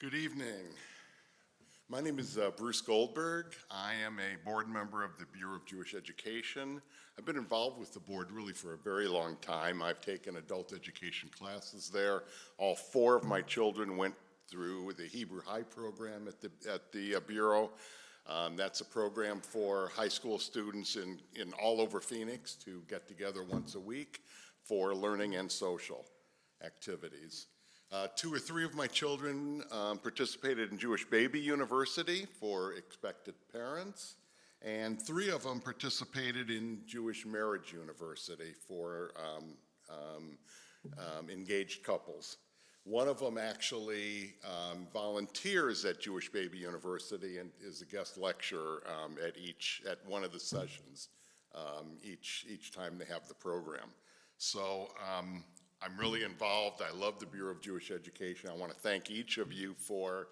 Good evening. My name is Bruce Goldberg. I am a board member of the Bureau of Jewish Education. I've been involved with the board really for a very long time. I've taken adult education classes there. All four of my children went through the Hebrew High program at the Bureau. That's a program for high school students in all over Phoenix to get together once a week for learning and social activities. Two or three of my children participated in Jewish Baby University for expectant parents, and three of them participated in Jewish Marriage University for engaged couples. One of them actually volunteers at Jewish Baby University and is a guest lecturer at one of the sessions each time they have the program. So I'm really involved. I love the Bureau of Jewish Education. I want to thank each of you for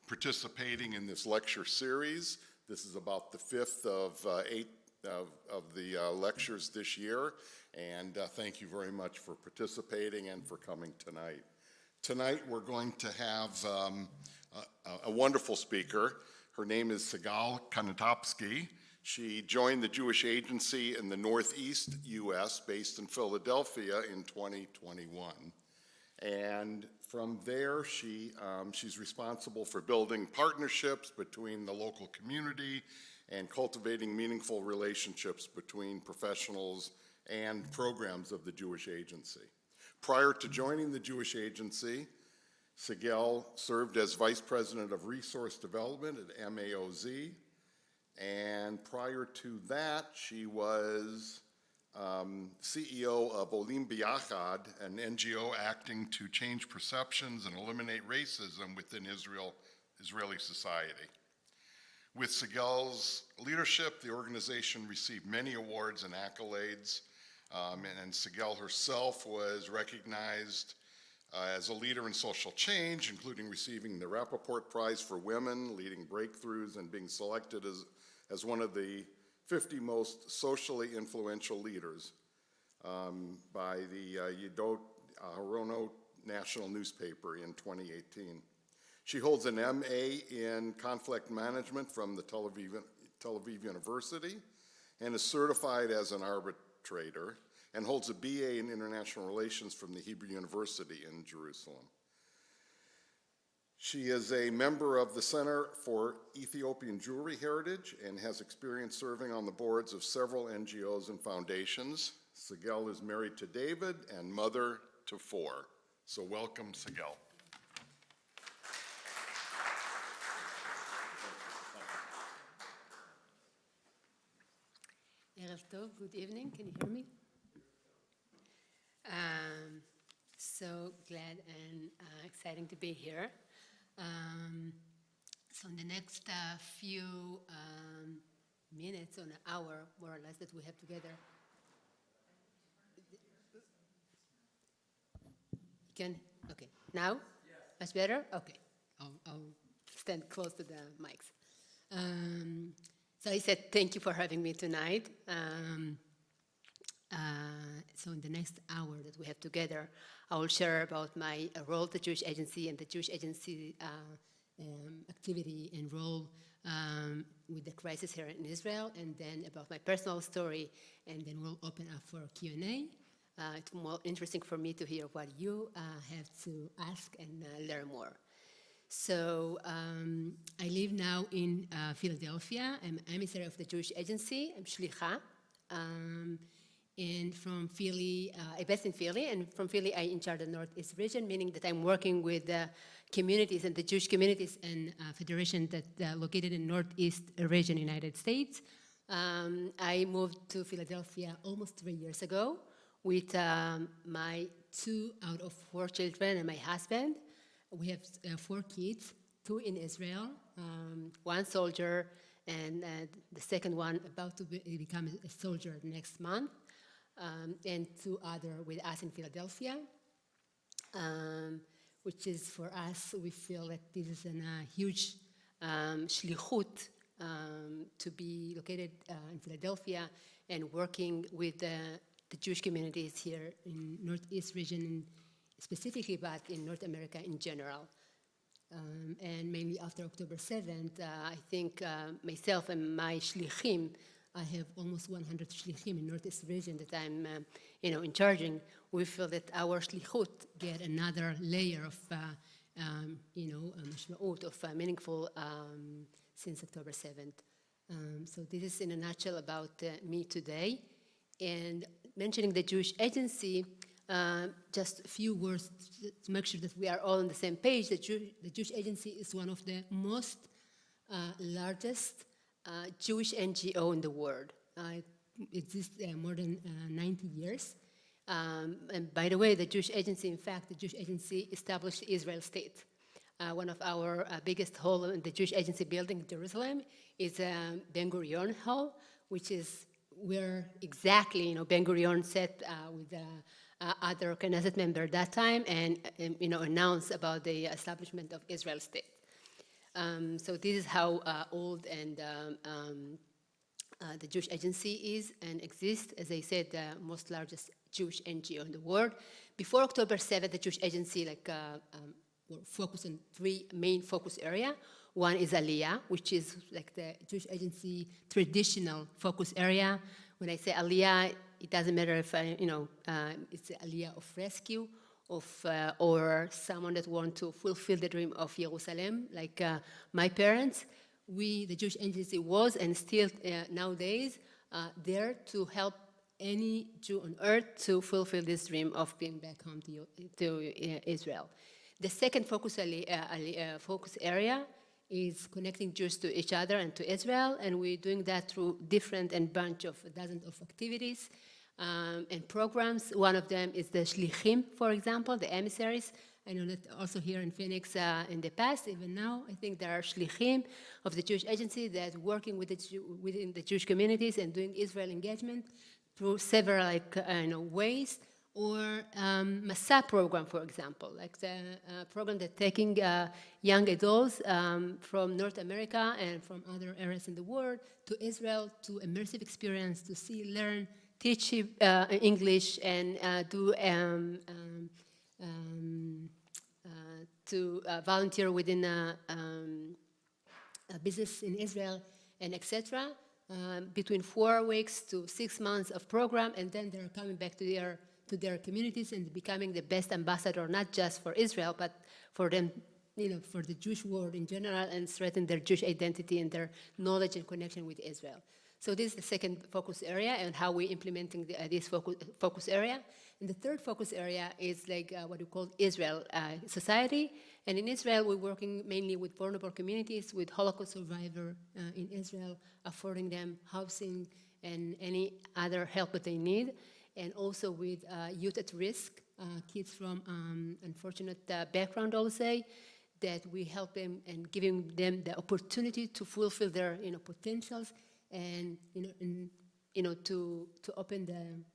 participating in this lecture series. This is about the fifth of eight of the lectures this year, and thank you very much for participating and for coming tonight. Tonight we're going to have a wonderful speaker. Her name is Sigal Kanotopsky. She joined the Jewish Agency in the Northeast U.S., based in Philadelphia, in 2021. And from there, she's responsible for building partnerships between the local community and cultivating meaningful relationships between professionals and programs of the Jewish Agency. Prior to joining the Jewish Agency, Sigal served as Vice President of Resource Development at MAOZ. And prior to that, she was CEO of Olim B'Yachad, an NGO acting to change perceptions and eliminate racism within Israeli society. With Sigal's leadership, the organization received many awards and accolades, and Sigal herself was recognized as a leader in social change, including receiving the Rappaport Prize for Women, leading breakthroughs, and being selected as one of the 50 most socially influential leaders by the Yedot Ahronoth national newspaper in 2018. She holds an MA in conflict management from the Tel Aviv University and is certified as an arbitrator, and holds a BA in international relations from the Hebrew University in Jerusalem. She is a member of the Center for Ethiopian Jewelry Heritage and has experience serving on the boards of several NGOs and foundations. Sigal is married to David and mother to four. So welcome, Sigal. Erev Tov, good evening. Can you hear me? So glad and exciting to be here. So in the next few minutes or an hour, more or less, that we have together. Okay, now? Yes. Much better? Okay, I'll stand close to the mics. So I said thank you for having me tonight. So in the next hour that we have together, I will share about my role at the Jewish Agency and the Jewish Agency activity and role with the crisis here in Israel, and then about my personal story, and then we'll open up for Q&A. It's more interesting for me to hear what you have to ask and learn more. So I live now in Philadelphia. I'm emissary of the Jewish Agency. I'm shlicha. And from Philly, I based in Philly, and from Philly I in charge of the Northeast region, meaning that I'm working with the communities and the Jewish communities and federation that located in Northeast region, United States. I moved to Philadelphia almost 3 years ago with my 2 out of 4 children and my husband. We have 4 kids, 2 in Israel, 1 soldier, and the second one about to become a soldier next month. And 2 other with us in Philadelphia, which is for us, we feel that this is a huge shlichut to be located in Philadelphia and working with the Jewish communities here in Northeast region specifically, but in North America in general. And mainly after October 7th, I think myself and my shlichim, I have almost 100 shlichim in Northeast region that I'm, in charging. We feel that our shlichut get another layer of, mashma'ut, of meaningful since October 7th. So this is in a nutshell about me today. And mentioning the Jewish Agency, just a few words to make sure that we are all on the same page. The Jewish Agency is one of the most largest Jewish NGO in the world. It exists more than 90 years. And by the way, the Jewish Agency, in fact, the Jewish Agency established the Israel state. One of our biggest hall in the Jewish Agency building in Jerusalem is Ben Gurion Hall, which is where exactly, Ben Gurion sat with other Knesset member at that time and announced about the establishment of Israel state. So this is how old and the Jewish Agency is and exists. As I said, the most largest Jewish NGO in the world. Before October 7th, the Jewish Agency will focus on three main focus areas. One is aliya, which is like the Jewish Agency traditional focus area. When I say aliya, it doesn't matter if it's the aliya of rescue, or someone that wants to fulfill the dream of Jerusalem, like my parents. We, the Jewish Agency, was and still nowadays there to help any Jew on earth to fulfill this dream of being back home to Israel. The second focus area is connecting Jews to each other and to Israel, and we're doing that through different and bunch of dozens of activities and programs. One of them is the shlichim, for example, the emissaries. I know that also here in Phoenix in the past, even now, I think there are shlichim of the Jewish Agency that working within the Jewish communities and doing Israel engagement through several ways. Or Masa program, for example, like the program that taking young adults from North America and from other areas in the world to Israel to immersive experience, to see, learn, teach English, and to volunteer within a business in Israel, and etc. Between 4 weeks to 6 months of program, and then they're coming back to their communities and becoming the best ambassador, not just for Israel, but for them, for the Jewish world in general, and strengthen their Jewish identity and their knowledge and connection with Israel. So this is the second focus area and how we're implementing this focus area. And the third focus area is like what we call Israel society. And in Israel, we're working mainly with vulnerable communities, with Holocaust survivors in Israel, affording them housing and any other help that they need. And also with youth at risk, kids from unfortunate background, I'll say, that we help them and giving them the opportunity to fulfill their potentials and to open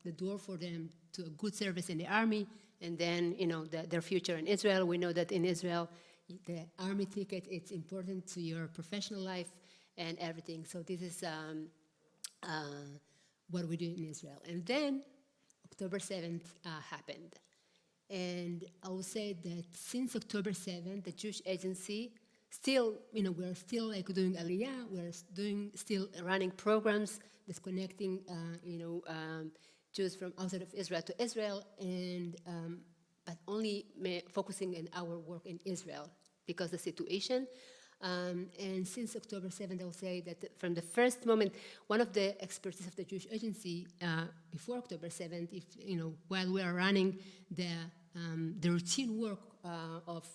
the door for them to a good service in the army, and then their future in Israel. We know that in Israel, the army ticket, it's important to your professional life and everything. So this is what we do in Israel. And then October 7th happened. And I will say that since October 7th, the Jewish Agency still, we're still doing aliyah, we're still running programs that's connecting, Jews from outside of Israel to Israel, and but only focusing on our work in Israel because the situation. And since October 7th, I will say that from the first moment, one of the expertise of the Jewish Agency before October 7th, while we are running the routine work of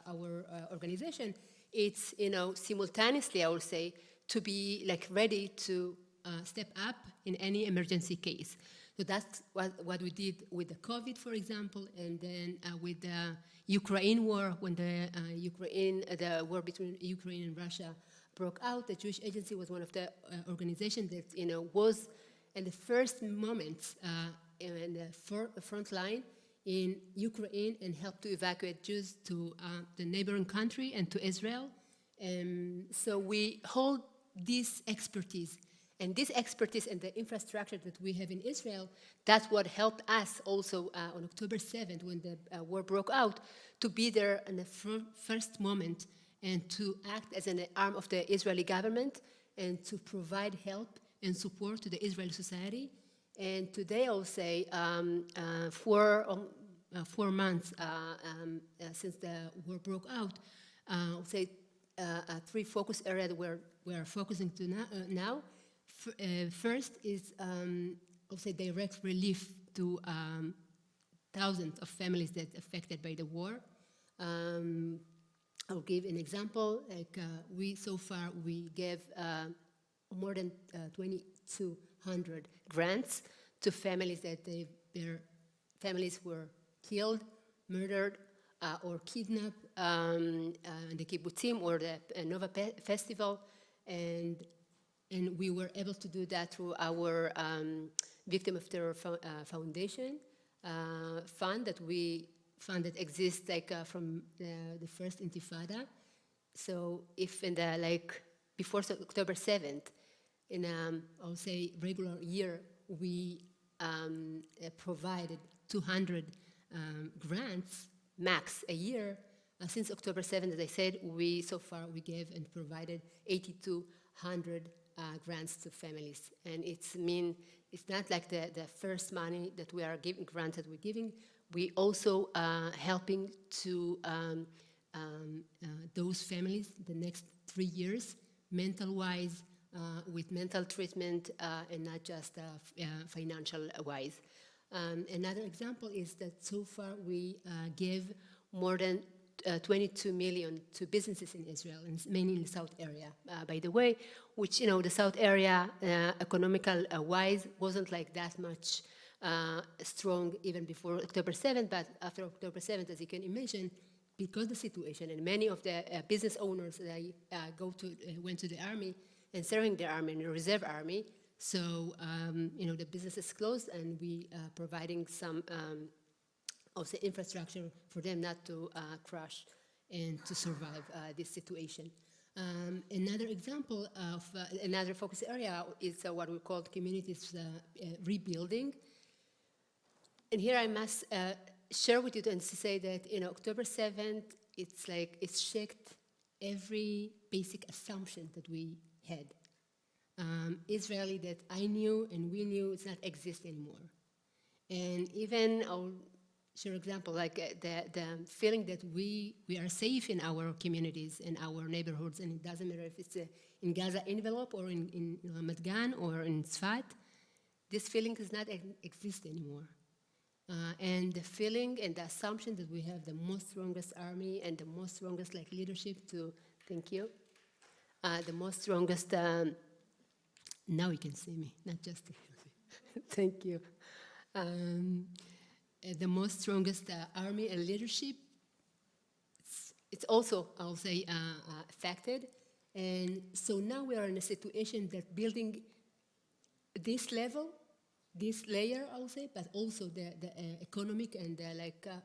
our organization, it's simultaneously, I will say, to be ready to step up in any emergency case. So that's what we did with the COVID, for example, and then with the Ukraine war, when the war between Ukraine and Russia broke out. The Jewish Agency was one of the organizations that was in the first moments in the front line in Ukraine and helped to evacuate Jews to the neighboring country and to Israel. So we hold this expertise And this expertise and the infrastructure that we have in Israel, that's what helped us also on October 7th, when the war broke out, to be there in the first moment and to act as an arm of the Israeli government and to provide help and support to the Israeli society. And today, I'll say, 4 months since the war broke out, I'll say 3 focus areas where we are focusing to now. First is, I'll say, direct relief to thousands of families that affected by the war. I'll give an example. Like so far we gave more than 2,200 grants to families that their families were killed, murdered, or kidnapped in the kibbutzim or the Nova Festival, and we were able to do that through our Victim of Terror Foundation fund that exists from the first Intifada. So if in the before October 7th, in I'll say regular year, we provided 200 grants max a year. Since October 7th, as I said, so far we gave and provided 8,200 grants to families, and it's not like the first money that we are giving, grants that we're giving. We also helping to those families the next 3 years, mental-wise, with mental treatment, and not just financial-wise. Another example is that so far we gave more than 22 million to businesses in Israel, and mainly in the South area, by the way, which, the South area, economical-wise, wasn't like that much strong even before October 7th, but after October 7th, as you can imagine, because the situation, and many of the business owners that went to the army and serving the army, in the reserve army, so, the business is closed, and we providing some of the infrastructure for them not to crash and to survive this situation. Another example of another focus area is what we call communities rebuilding. And here I must share with you and say that, October 7th, it's shaked every basic assumption that we had. Israeli that I knew and we knew it's not exist anymore. And even, I'll share example, the feeling that we are safe in our communities, in our neighborhoods, and it doesn't matter if it's in Gaza envelope or in Ramat Gan or in Tzfat, this feeling does not exist anymore. And the feeling and the assumption that we have the most strongest army and the most strongest leadership to, thank you, the most strongest, now you can see me, not just thank you. The most strongest army and leadership, it's also, I'll say, affected. And so now we are in a situation that building this level, this layer, I'll say, but also the economic and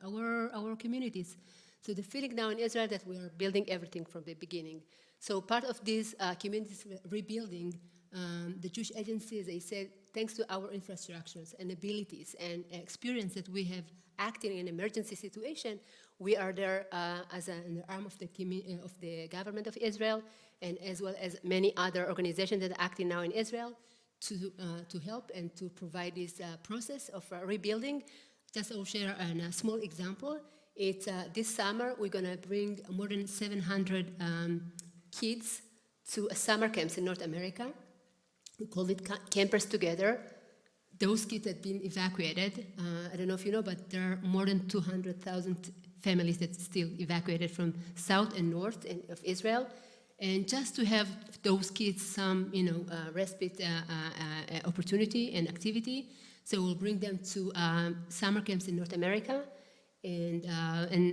our communities. So the feeling now in Israel that we are building everything from the beginning. So part of this communities rebuilding, the Jewish agency, as I said, thanks to our infrastructures and abilities and experience that we have acting in emergency situation, we are there as an arm of the government of Israel, and as well as many other organizations that are acting now in Israel to help and to provide this process of rebuilding. Just I'll share a small example. It's this summer we're going to bring more than 700 kids to summer camps in North America. We call it Campers Together. Those kids have been evacuated. I don't know if you know, but there are more than 200,000 families that still evacuated from south and north of Israel. And just to have those kids some, respite opportunity and activity. So we'll bring them to summer camps in North America and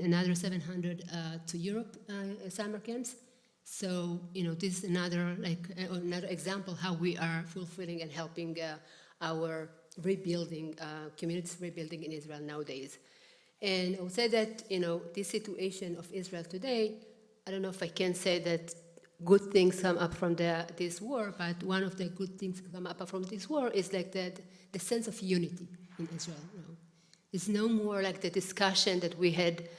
another 700 to Europe summer camps. So, this is another example how we are fulfilling and helping our rebuilding, communities rebuilding in Israel nowadays. And I would say that, this situation of Israel today, I don't know if I can say that good things come up from this war, but one of the good things come up from this war is like the sense of unity in Israel. You know. It's no more like the discussion that we had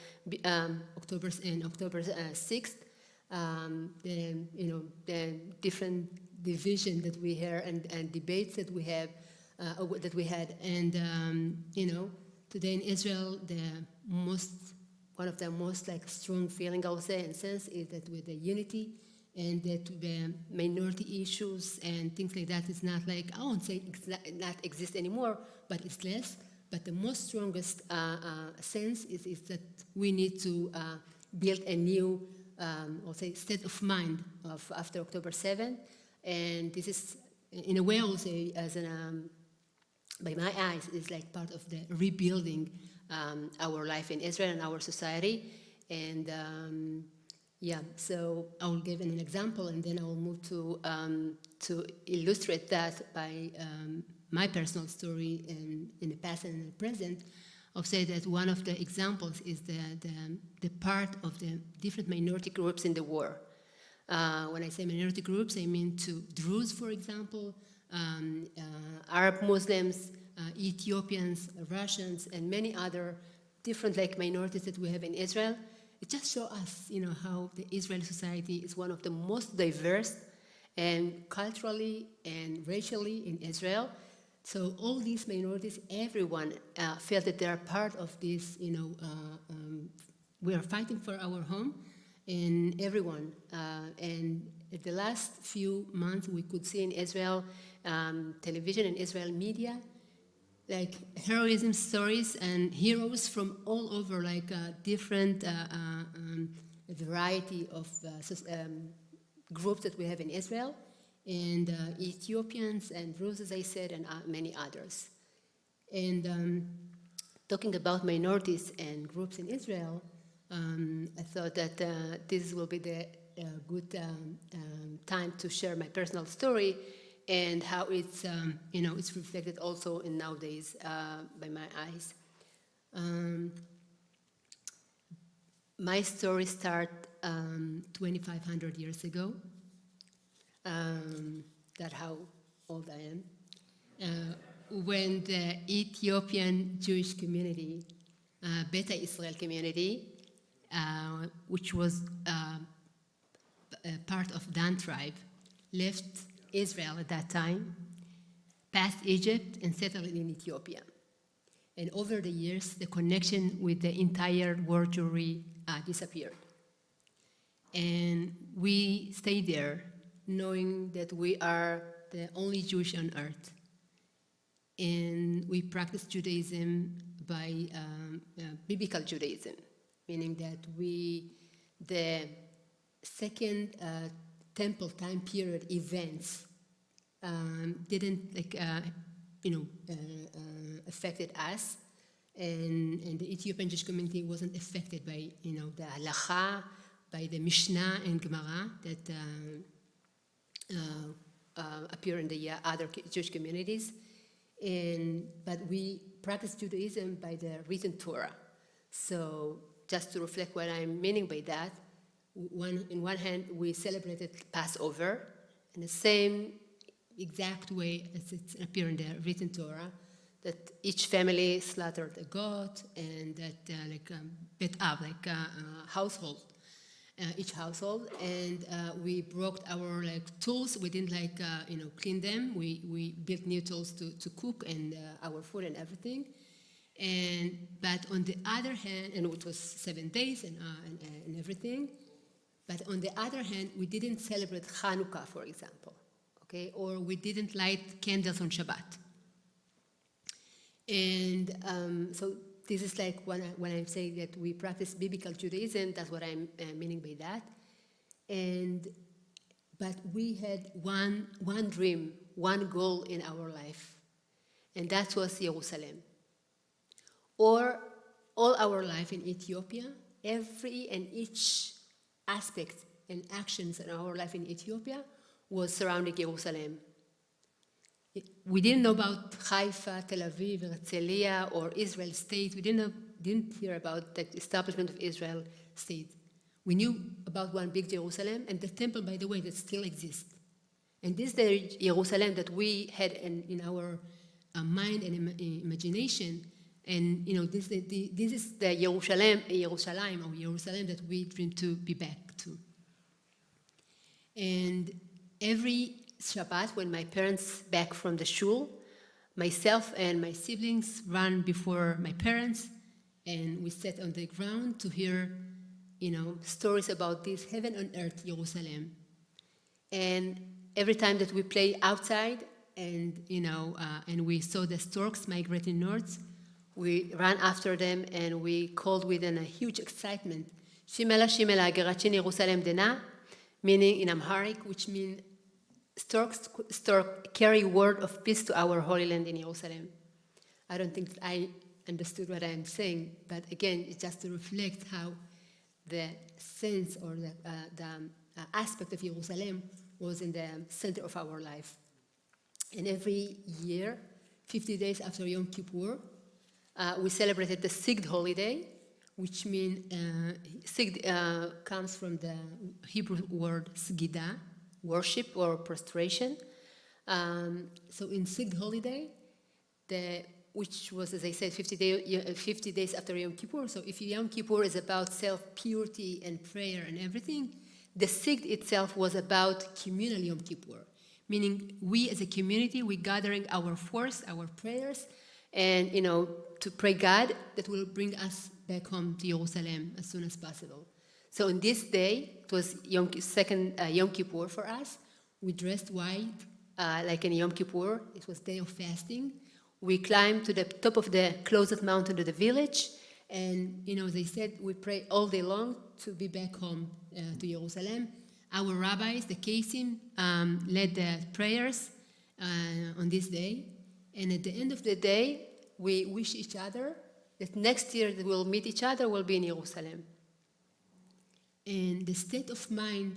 October 6th, the different division that we hear and debates that we have, that we had, and today in Israel, one of the most like strong feeling I would say and sense is that with the unity and that the minority issues and things like that is not like, I won't say not exist anymore, but it's less. But the most strongest sense is that we need to build a new, I'll say, state of mind of after October 7th. And this is, in a way, I will say, as an, by my eyes, is like part of the rebuilding our life in Israel and our society. And yeah, so I will give an example, and then I will move to illustrate that by my personal story in the past and in the present. I'll say that one of the examples is the part of the different minority groups in the war. When I say minority groups, I mean to Druze, for example, Arab Muslims, Ethiopians, Russians, and many other different like minorities that we have in Israel. It just shows us, how the Israeli society is one of the most diverse and culturally and racially in Israel. So all these minorities, everyone felt that they are part of this, we are fighting for our home, and everyone. And in the last few months, we could see in Israel television and Israel media, like heroism stories and heroes from all over, like different variety of groups that we have in Israel, and Ethiopians and Druze, as I said, and many others. And talking about minorities and groups in Israel, I thought that this will be the good time to share my personal story and how it's, it's reflected also in nowadays by my eyes. My story started 2,500 years ago. That's how old I am. When the Ethiopian Jewish community, Beta Israel community, which was part of Dan tribe, left Israel at that time, passed Egypt and settled in Ethiopia. And over the years, the connection with the entire world Jewry disappeared. And we stayed there knowing that we are the only Jewish on earth. And we practice Judaism by biblical Judaism, meaning that the second temple time period events didn't affected us, and the Ethiopian Jewish community wasn't affected by the halacha, by the Mishnah and Gemara that appear in the other Jewish communities. But we practice Judaism by the written Torah. So just to reflect what I'm meaning by that, in one hand, we celebrated Passover in the same exact way as it appears in the written Torah, that each family slaughtered a goat, and that bet av, household, each household, and we broke our tools. We didn't clean them. We built new tools to cook and our food and everything. But on the other hand, and it was 7 days and everything. But on the other hand, we didn't celebrate Hanukkah, for example, okay? Or we didn't light candles on Shabbat. And so this is like when I'm saying that we practice biblical Judaism, that's what I'm meaning by that. But we had one dream, one goal in our life, and that was Jerusalem. Or all our life in Ethiopia, every and each aspect and actions in our life in Ethiopia was surrounding Jerusalem. We didn't know about Haifa, Tel Aviv, or Israel state. We didn't hear about the establishment of Israel state. We knew about one big Jerusalem, and the temple, by the way, that still exists. And this is the Jerusalem that we had in our mind and imagination. And this is the Jerusalem that we dream to be back to. And every Shabbat, when my parents back from the shul, myself and my siblings ran before my parents, and we sat on the ground to hear, stories about this heaven on earth Jerusalem. And every time that we played outside, and we saw the storks migrating north, we ran after them and we called within a huge excitement, Shimela Shimela Gerachin Jerusalem Dena, meaning in Amharic, which means stork carry word of peace to our Holy Land in Jerusalem. I don't think I understood what I'm saying, but again, it's just to reflect how the sense or the aspect of Jerusalem was in the center of our life. And every year, 50 days after Yom Kippur, we celebrated the Sigd holiday, which means Sigd comes from the Hebrew word Sgida, worship or prostration. So in Sigd holiday, which was, as I said, 50 days after Yom Kippur. So if Yom Kippur is about self-purity and prayer and everything, the Sigd itself was about communal Yom Kippur, meaning we as a community, we gathering our force, our prayers, and to pray God that will bring us back home to Jerusalem as soon as possible. So on this day, it was second Yom Kippur for us. We dressed white, like in Yom Kippur. It was day of fasting. We climbed to the top of the closest mountain of the village, and they said we pray all day long to be back home to Jerusalem. Our rabbis, the Kesim, led the prayers on this day, and at the end of the day, we wish each other that next year that we'll meet each other will be in Jerusalem. And the state of mind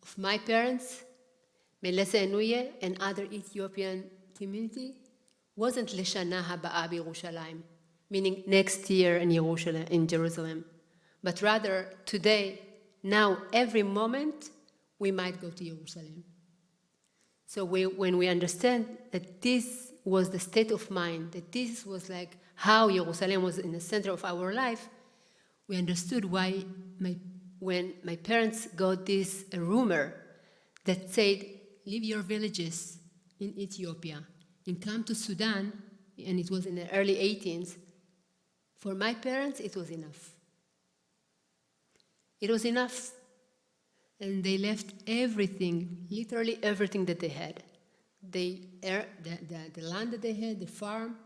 of my parents, Melissa Enuye, and other Ethiopian community wasn't Leshana Haba'a B'Yerushalayim, meaning next year in Jerusalem, but rather today, now, every moment, we might go to Jerusalem. So when we understand that this was the state of mind, that this was like how Jerusalem was in the center of our life, we understood why when my parents got this rumor that said, leave your villages in Ethiopia and come to Sudan, and it was in the early 18s, for my parents, it was enough. It was enough. And they left everything, literally everything that they had. The land that they had, the farm,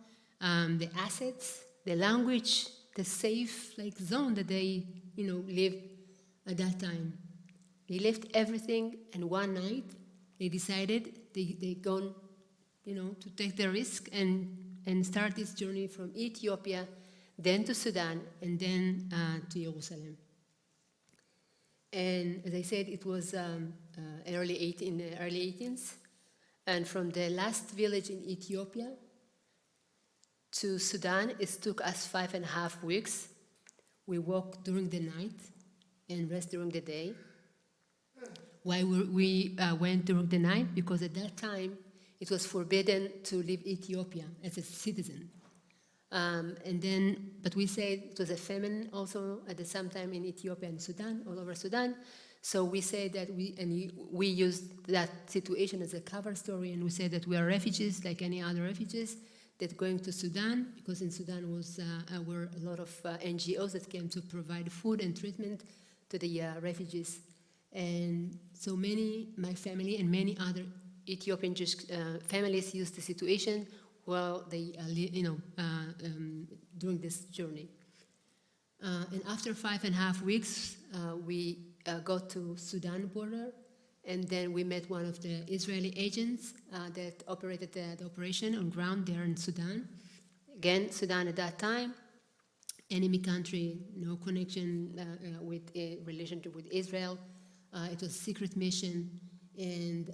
the assets, the language, the safe zone that they lived at that time. They left everything, and one night they decided they gone to take the risk and start this journey from Ethiopia, then to Sudan, and then to Jerusalem. And as I said, it was early 18s. And from the last village in Ethiopia to Sudan, it took us 5.5 weeks. We walked during the night and rest during the day. Why we went during the night? Because at that time, it was forbidden to leave Ethiopia as a citizen. But we said it was a famine also at the same time in Ethiopia and Sudan, all over Sudan. So we said that we used that situation as a cover story, and we said that we are refugees like any other refugees that going to Sudan, because in Sudan were a lot of NGOs that came to provide food and treatment to the refugees. And so my family and many other Ethiopian Jewish families used the situation while they, during this journey. And after 5.5 weeks, we got to Sudan border, and then we met one of the Israeli agents that operated the operation on ground there in Sudan. Again, Sudan at that time, enemy country, no connection with a relationship with Israel. It was a secret mission. And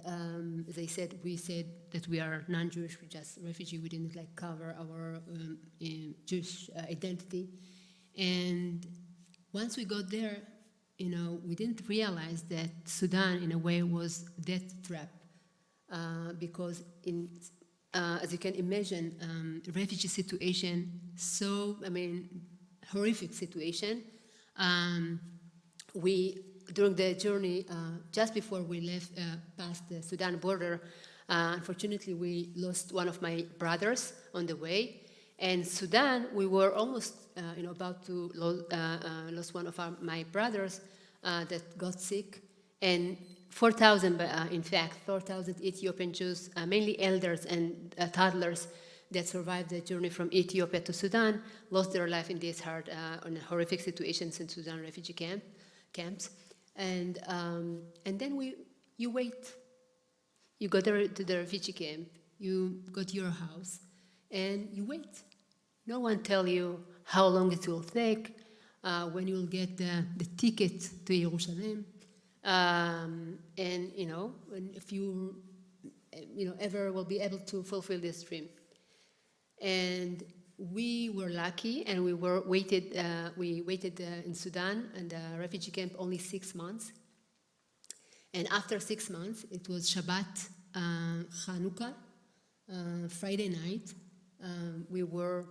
as I said, we said that we are non-Jewish, we're just refugee. We didn't cover our Jewish identity. And once we got there, we didn't realize that Sudan, in a way, was death trap, because as you can imagine, refugee situation, horrific situation. During the journey, just before we left past the Sudan border, unfortunately, we lost one of my brothers on the way. And Sudan, we were almost about to lose one of my brothers that got sick. And 4,000, in fact, 4,000 Ethiopian Jews, mainly elders and toddlers, that survived the journey from Ethiopia to Sudan, lost their life in these horrific situations in Sudan refugee camps. And then you wait. You go to the refugee camp, you go to your house, and you wait. No one tell you how long it will take, when you will get the ticket to Jerusalem, and if you ever will be able to fulfill this dream. And we were lucky, and we waited in Sudan and the refugee camp only 6 months. And after 6 months, it was Shabbat, Chanukah, Friday night. We were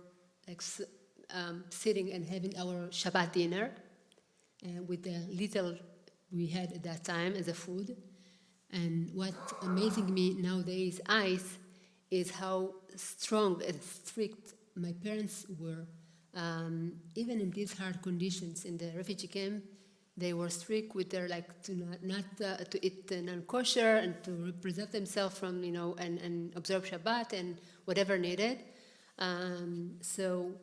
sitting and having our Shabbat dinner with the little we had at that time as a food. And what amazing me nowadays is how strong and strict my parents were. Even in these hard conditions in the refugee camp, they were strict with their to eat non-kosher and to preserve themselves from and observe Shabbat and whatever needed. So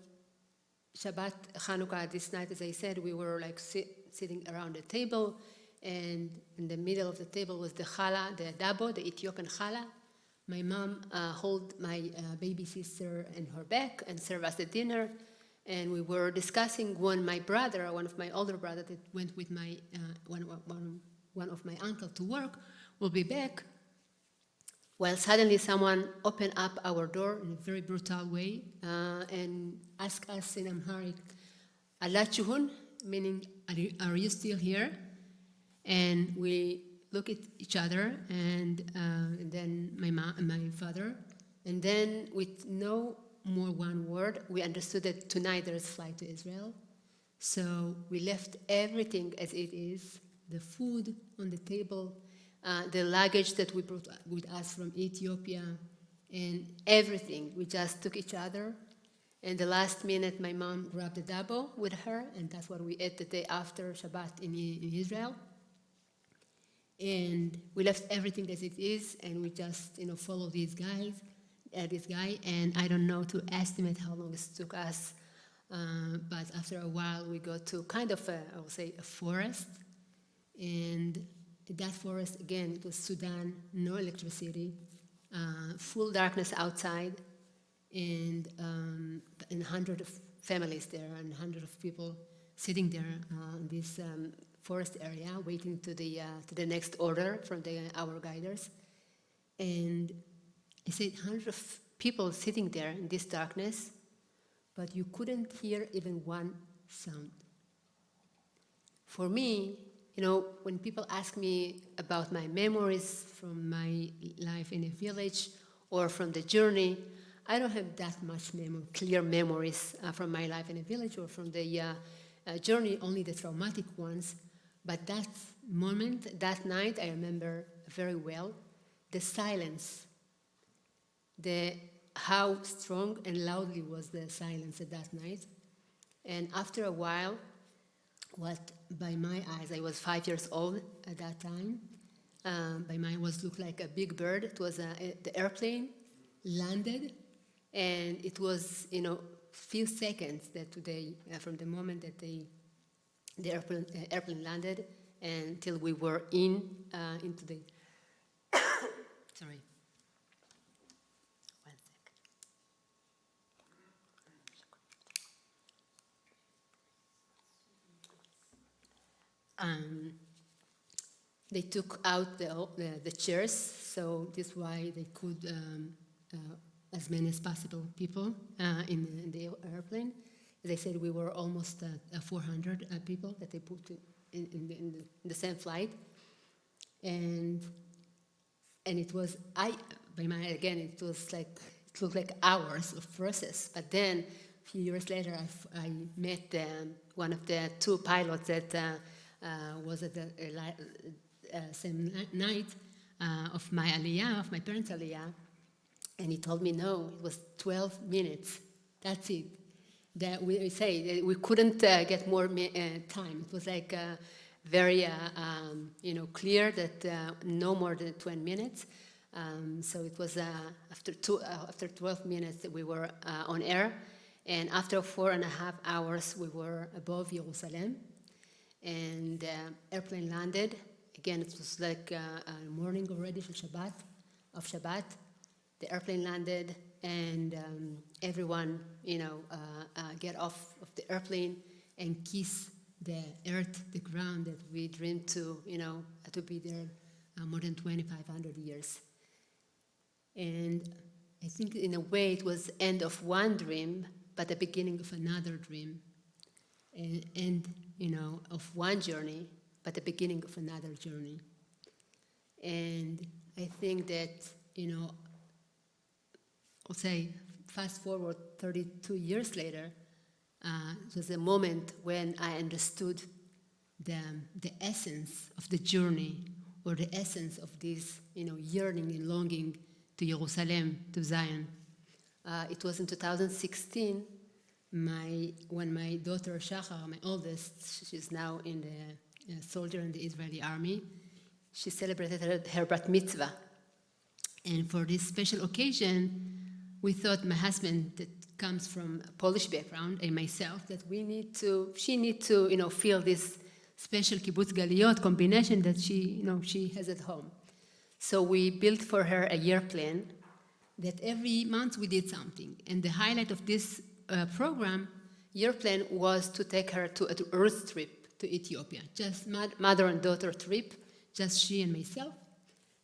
Shabbat, Chanukah, this night, as I said, we were sitting around the table, and in the middle of the table was the challah, the dabo, the Ethiopian challah. My mom held my baby sister in her back and served us the dinner. And we were discussing when my brother, one of my older brothers that went with my one of my uncle to work, will be back. Well, suddenly someone opened up our door in a very brutal way and asked us in Amharic, "Alachuhun," meaning, are you still here? And we look at each other, and then my father, and then with no more one word, we understood that tonight there is a flight to Israel. So we left everything as it is, the food on the table, the luggage that we brought with us from Ethiopia, and everything. We just took each other. And the last minute, my mom grabbed the dabo with her, and that's what we ate the day after Shabbat in Israel. And we left everything as it is, and we just followed this guy, and I don't know to estimate how long it took us, but after a while we got to kind of I would say a forest, and that forest again, it was Sudan, no electricity, full darkness outside, and 100 of families there and 100 of people sitting there in this forest area, waiting to the next order from our guiders. And I said 100 of people sitting there in this darkness, but you couldn't hear even one sound. For me, when people ask me about my memories from my life in a village or from the journey, I don't have that much clear memories from my life in a village or from the journey, only the traumatic ones. But that moment, that night, I remember very well the silence, how strong and loudly was the silence at that night. And after a while, what by my eyes, I was 5 years old at that time, by my eyes looked like a big bird. It was the airplane landed, and it was few seconds that from the moment that the airplane landed until we were into the sorry. They took out the chairs, so this is why they could as many as possible people in the airplane. As I said, we were almost 400 people that they put in the same flight, and it was it was like it looked like hours of process. But then a few years later, I met one of the two pilots that was at the same night of my aliyah, of my parents' aliyah, and he told me no, it was 12 minutes. That's it. That we say we couldn't get more time. It was like very clear that no more than 20 minutes. So it was after 12 minutes that we were on air, and after 4.5 hours we were above Jerusalem, and airplane landed. Again, it was like morning already for Shabbat. The airplane landed, and everyone, get off of the airplane and kiss the earth, the ground that we dreamed to be there more than 2,500 years. And I think in a way it was the end of one dream, but the beginning of another dream. And end, of one journey, but the beginning of another journey. And I think that, I'll say, fast forward 32 years later, it was a moment when I understood the essence of the journey, or the essence of this, yearning and longing to Jerusalem, to Zion. It was in 2016, when my daughter Shachar, my oldest, she's now in the soldier in the Israeli army, she celebrated her bat mitzvah. And for this special occasion, we thought, my husband that comes from a Polish background, and myself, that she need to, feel this special kibbutz galiyot combination that she has at home. So we built for her a year plan that every month we did something. And the highlight of this program, year plan, was to take her to a Earth trip to Ethiopia, just mother and daughter trip, just she and myself.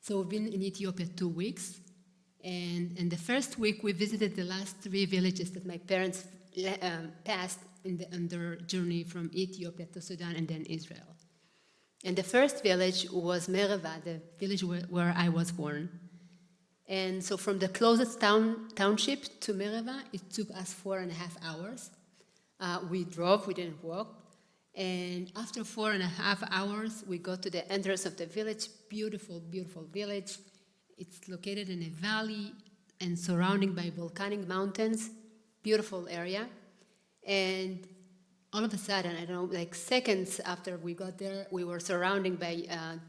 So we've been in Ethiopia 2 weeks. And in the first week, we visited the last 3 villages that my parents passed on their journey from Ethiopia to Sudan and then Israel. And the first village was Mereva, the village where I was born. And so from the closest township to Mereva, it took us 4.5 hours. We drove, we didn't walk. And after 4.5 hours, we got to the entrance of the village, beautiful, beautiful village. It's located in a valley and surrounded by volcanic mountains, beautiful area. And all of a sudden, I don't know, like seconds after we got there, we were surrounded by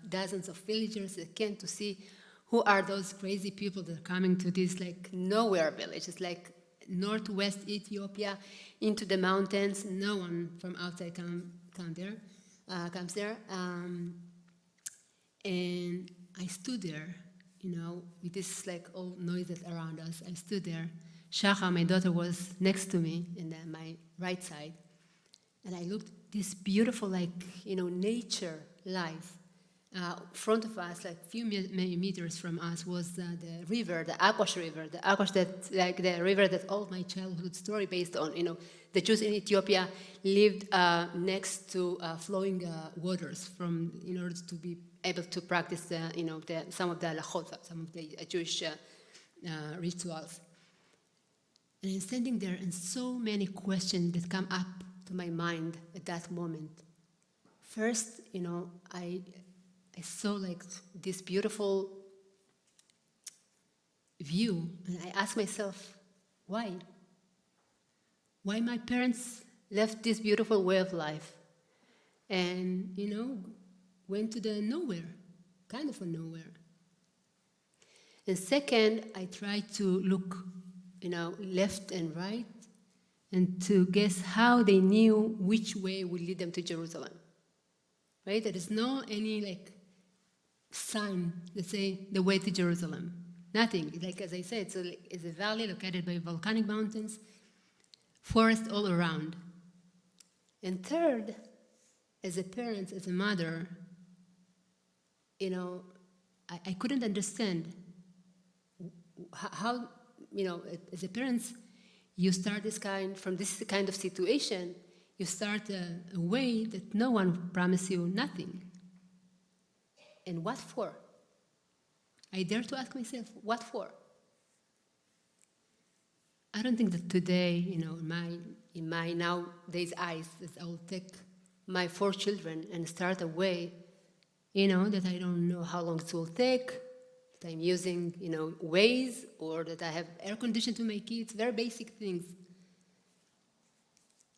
dozens of villagers that came to see who are those crazy people that are coming to this like nowhere village. It's like northwest Ethiopia into the mountains. No one from outside comes there. And I stood there, with this like all noises around us. I stood there. Shachar, my daughter, was next to me in my right side. And I looked this beautiful, nature life. Front of us, like few meters from us, was the river, the Akwash River, the river that all my childhood story based on. The Jews in Ethiopia lived next to flowing waters in order to be able to practice some of the halachot, some of the Jewish rituals. And I'm standing there, and so many questions that come up to my mind at that moment. First, I saw like this beautiful view, and I asked myself, why? Why my parents left this beautiful way of life and, went to the nowhere, kind of a nowhere. And second, I tried to look, left and right, and to guess how they knew which way would lead them to Jerusalem. Right? There is no any sign that say the way to Jerusalem. Nothing. Like as I said, it's a valley located by volcanic mountains, forest all around. And third, as a parent, as a mother, I couldn't understand how, as a parent, you start from this kind of situation, you start a way that no one promised you nothing. And what for? I dare to ask myself, what for? I don't think that today, in my nowadays eyes, that I will take my 4 children and start a way, that I don't know how long it will take, that I'm using, ways, or that I have air conditioning to my kids, very basic things.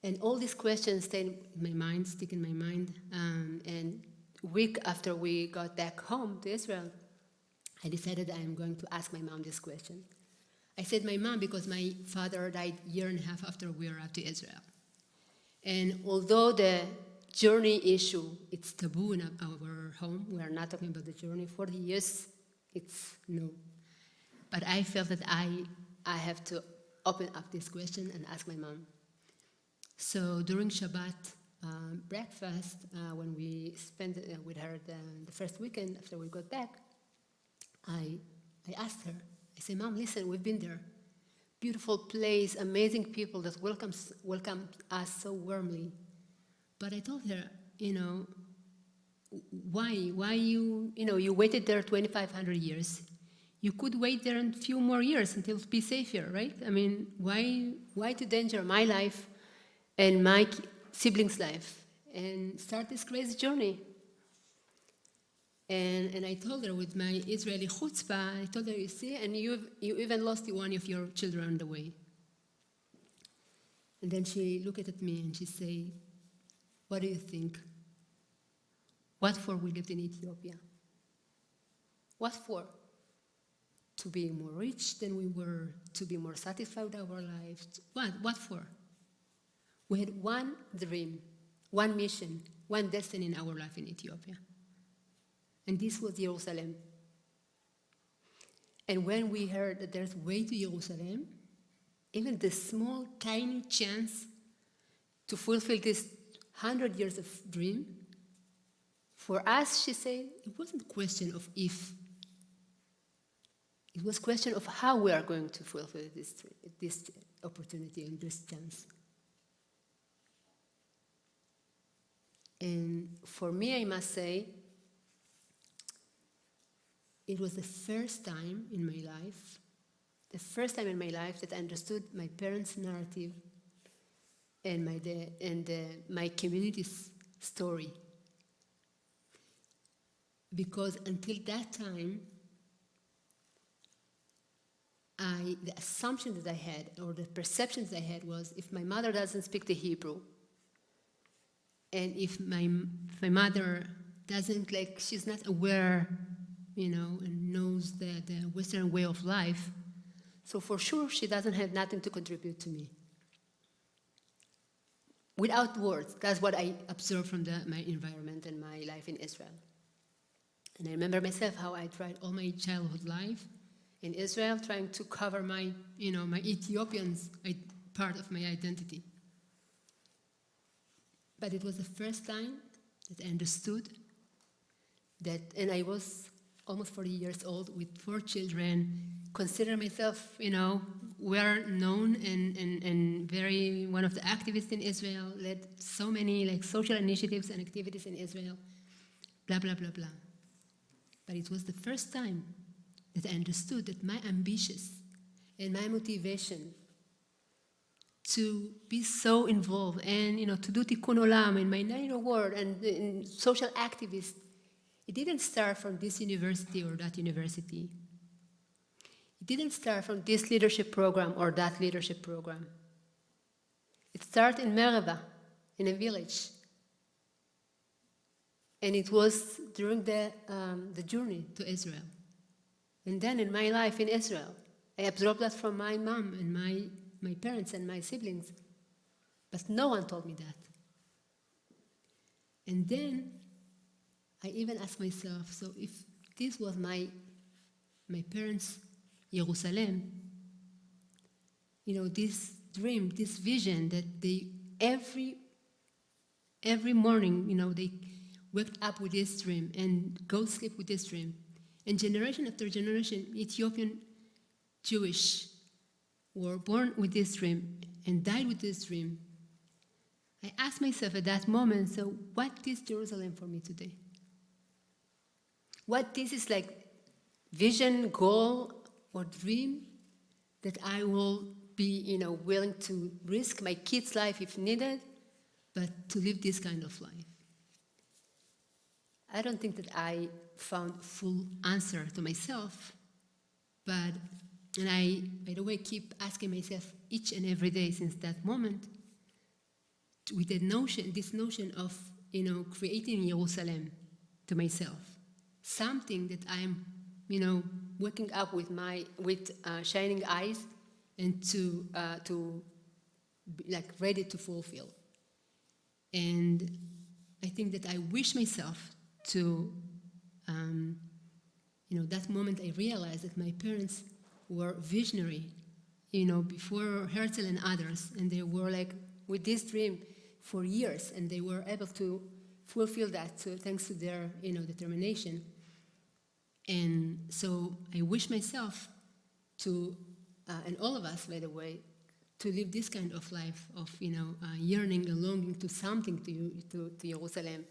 And all these questions stick in my mind. And a week after we got back home to Israel, I decided I'm going to ask my mom this question. I said my mom because my father died a year and a half after we arrived to Israel. And although the journey issue, it's taboo in our home, we are not talking about the journey, 40 years, it's no. But I felt that I have to open up this question and ask my mom. So during Shabbat breakfast, when we spent with her the first weekend after we got back, I asked her, I said, Mom, listen, we've been there. Beautiful place, amazing people that welcomed us so warmly. But I told her, why you waited there 2,500 years. You could wait there a few more years until it be safer, right? I mean, why to danger my life and my siblings' life and start this crazy journey? And I told her with my Israeli chutzpah, I told her, you see, and you even lost one of your children on the way. And then she looked at me and she said, what do you think? What for we lived in Ethiopia? What for? To be more rich than we were, to be more satisfied with our lives. What for? We had one dream, one mission, one destiny in our life in Ethiopia. And this was Jerusalem. And when we heard that there's a way to Jerusalem, even the small, tiny chance to fulfill this 100 years of dream, for us, she said, it wasn't a question of if. It was a question of how we are going to fulfill this opportunity and this chance. And for me, I must say, it was the first time in my life that I understood my parents' narrative and my community's story. Because until that time, the assumption that I had, or the perceptions I had, was if my mother doesn't speak the Hebrew, and if my mother doesn't, she's not aware, and knows the Western way of life, so for sure she doesn't have nothing to contribute to me. Without words, that's what I observed from my environment and my life in Israel. And I remember myself how I tried all my childhood life in Israel, trying to cover my Ethiopian part of my identity. But it was the first time that I understood that, and I was almost 40 years old with 4 children, consider myself, well known and very one of the activists in Israel, led so many social initiatives and activities in Israel, blah, blah, blah, blah. But it was the first time that I understood that my ambitions and my motivation to be so involved and, to do tikkun olam in my world and in social activists, it didn't start from this university or that university. It didn't start from this leadership program or that leadership program. It started in Mereva, in a village. And it was during the journey to Israel. And then in my life in Israel, I absorbed that from my mom and my parents and my siblings. But no one told me that. And then I even asked myself, so if this was my parents' Jerusalem, this dream, this vision that they every morning, they waked up with this dream and go sleep with this dream. And generation after generation, Ethiopian Jewish were born with this dream and died with this dream. I asked myself at that moment, so what is Jerusalem for me today? What this is like vision, goal, or dream that I will be, willing to risk my kids' life if needed, but to live this kind of life. I don't think that I found full answer to myself, and I, by the way, keep asking myself each and every day since that moment, with this notion of, creating Jerusalem to myself, something that I'm, waking up with shining eyes and to be like ready to fulfill. And I think that I wish myself to, that moment I realized that my parents were visionary, before Herzl and others, and they were like with this dream for years, and they were able to fulfill that thanks to their, determination. And so I wish myself to, and all of us, by the way, to live this kind of life of, yearning and longing to something to Jerusalem.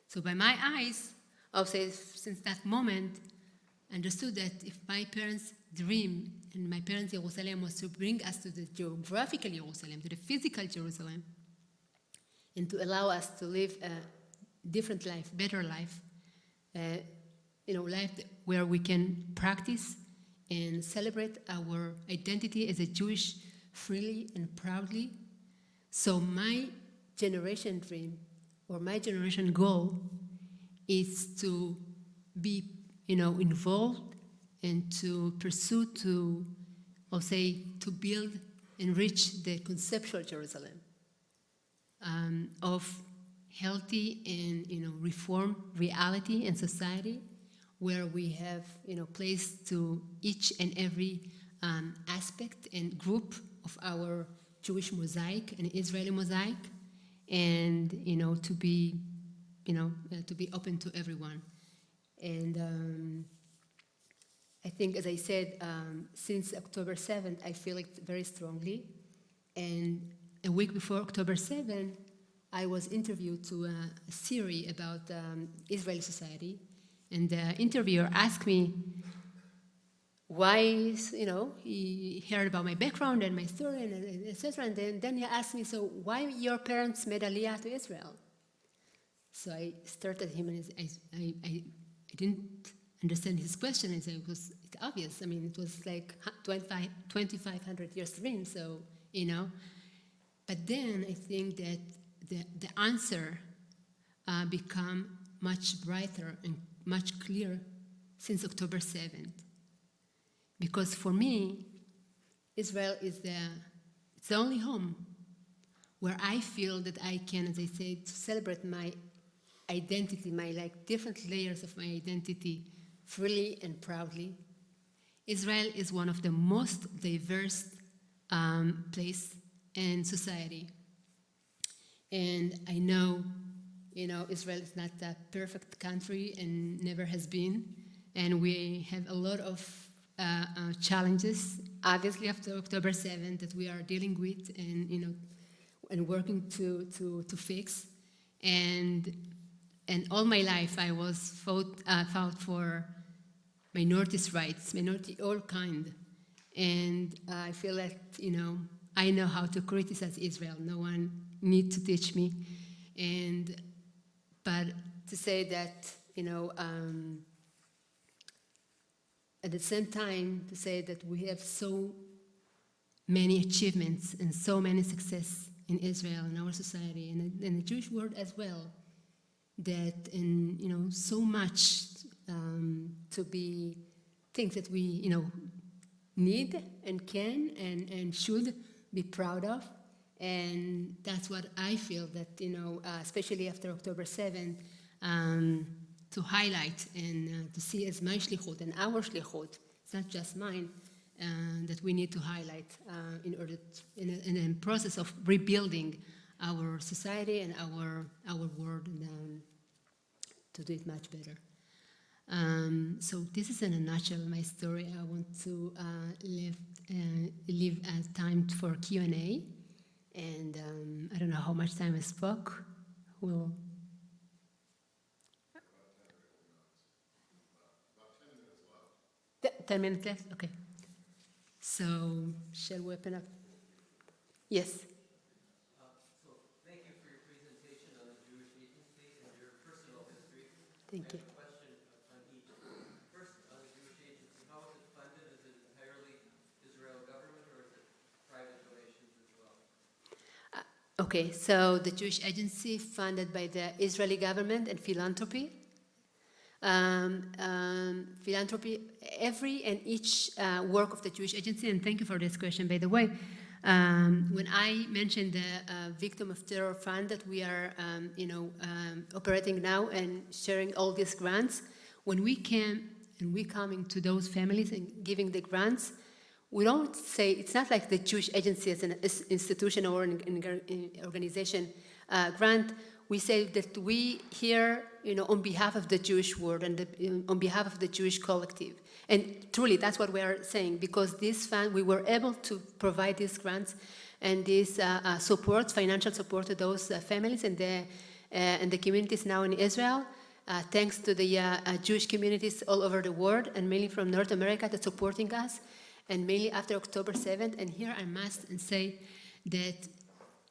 So by my eyes, I'll say since that moment, I understood that if my parents' dream and my parents' Jerusalem was to bring us to the geographical Jerusalem, to the physical Jerusalem, and to allow us to live a different life, better life, life where we can practice and celebrate our identity as a Jewish freely and proudly. So my generation dream or my generation goal is to be, involved and to pursue to build and reach the conceptual Jerusalem of healthy and, reform reality and society where we have, place to each and every aspect and group of our Jewish mosaic and Israeli mosaic, and to be open to everyone. And I think, as I said, since October 7th, I feel it very strongly. And a week before October 7th, I was interviewed to a series about Israeli society, and the interviewer asked me why, he heard about my background and my story, and etc. And then he asked me, so why your parents made aliyah to Israel? So I stared at him, and I didn't understand his question. I said, it's obvious. I mean, it was like 2,500 years dream, so, But then I think that the answer become much brighter and much clearer since October 7th. Because for me, Israel is the only home where I feel that I can, as I said, to celebrate my identity, my different layers of my identity freely and proudly. Israel is one of the most diverse place and society. And I know, Israel is not a perfect country and never has been. And we have a lot of challenges, obviously after October 7th, that we are dealing with and, and working to fix. And all my life I was fought for minorities' rights, minority all kind. And I feel that, I know how to criticize Israel. No one needs to teach me. But to say that, at the same time, to say that we have so many achievements and so many success in Israel, in our society, and in the Jewish world as well, that, so much to be things that we, need and can and should be proud of. And that's what I feel that, especially after October 7th, to highlight and to see as my shlichut and our shlichut, it's not just mine, that we need to highlight in order in a process of rebuilding our society and our world and to do it much better. So this is in a nutshell my story. I want to leave time for Q&A. And I don't know how much time I spoke. We'll... 10 minutes left? Okay. So, shall we open up? Yes. So thank you for your presentation on the Jewish Agency and your personal history. Thank you. I have a question on each. First, on the Jewish Agency, how is it funded? Is it entirely Israel government or is it private donations as well? Okay, so the Jewish Agency funded by the Israeli government and philanthropy. Philanthropy, every and each work of the Jewish Agency, and thank you for this question, by the way. When I mentioned the victim of terror fund that we are, operating now and sharing all these grants, when we came and we coming to those families and giving the grants, we don't say, it's not like the Jewish Agency as an institution or an organization grant. We say that we here, on behalf of the Jewish world and on behalf of the Jewish collective. And truly, that's what we are saying, because this fund, we were able to provide these grants and this support, financial support to those families and the communities now in Israel, thanks to the Jewish communities all over the world, and mainly from North America that's supporting us, and mainly after October 7th. And here I must say that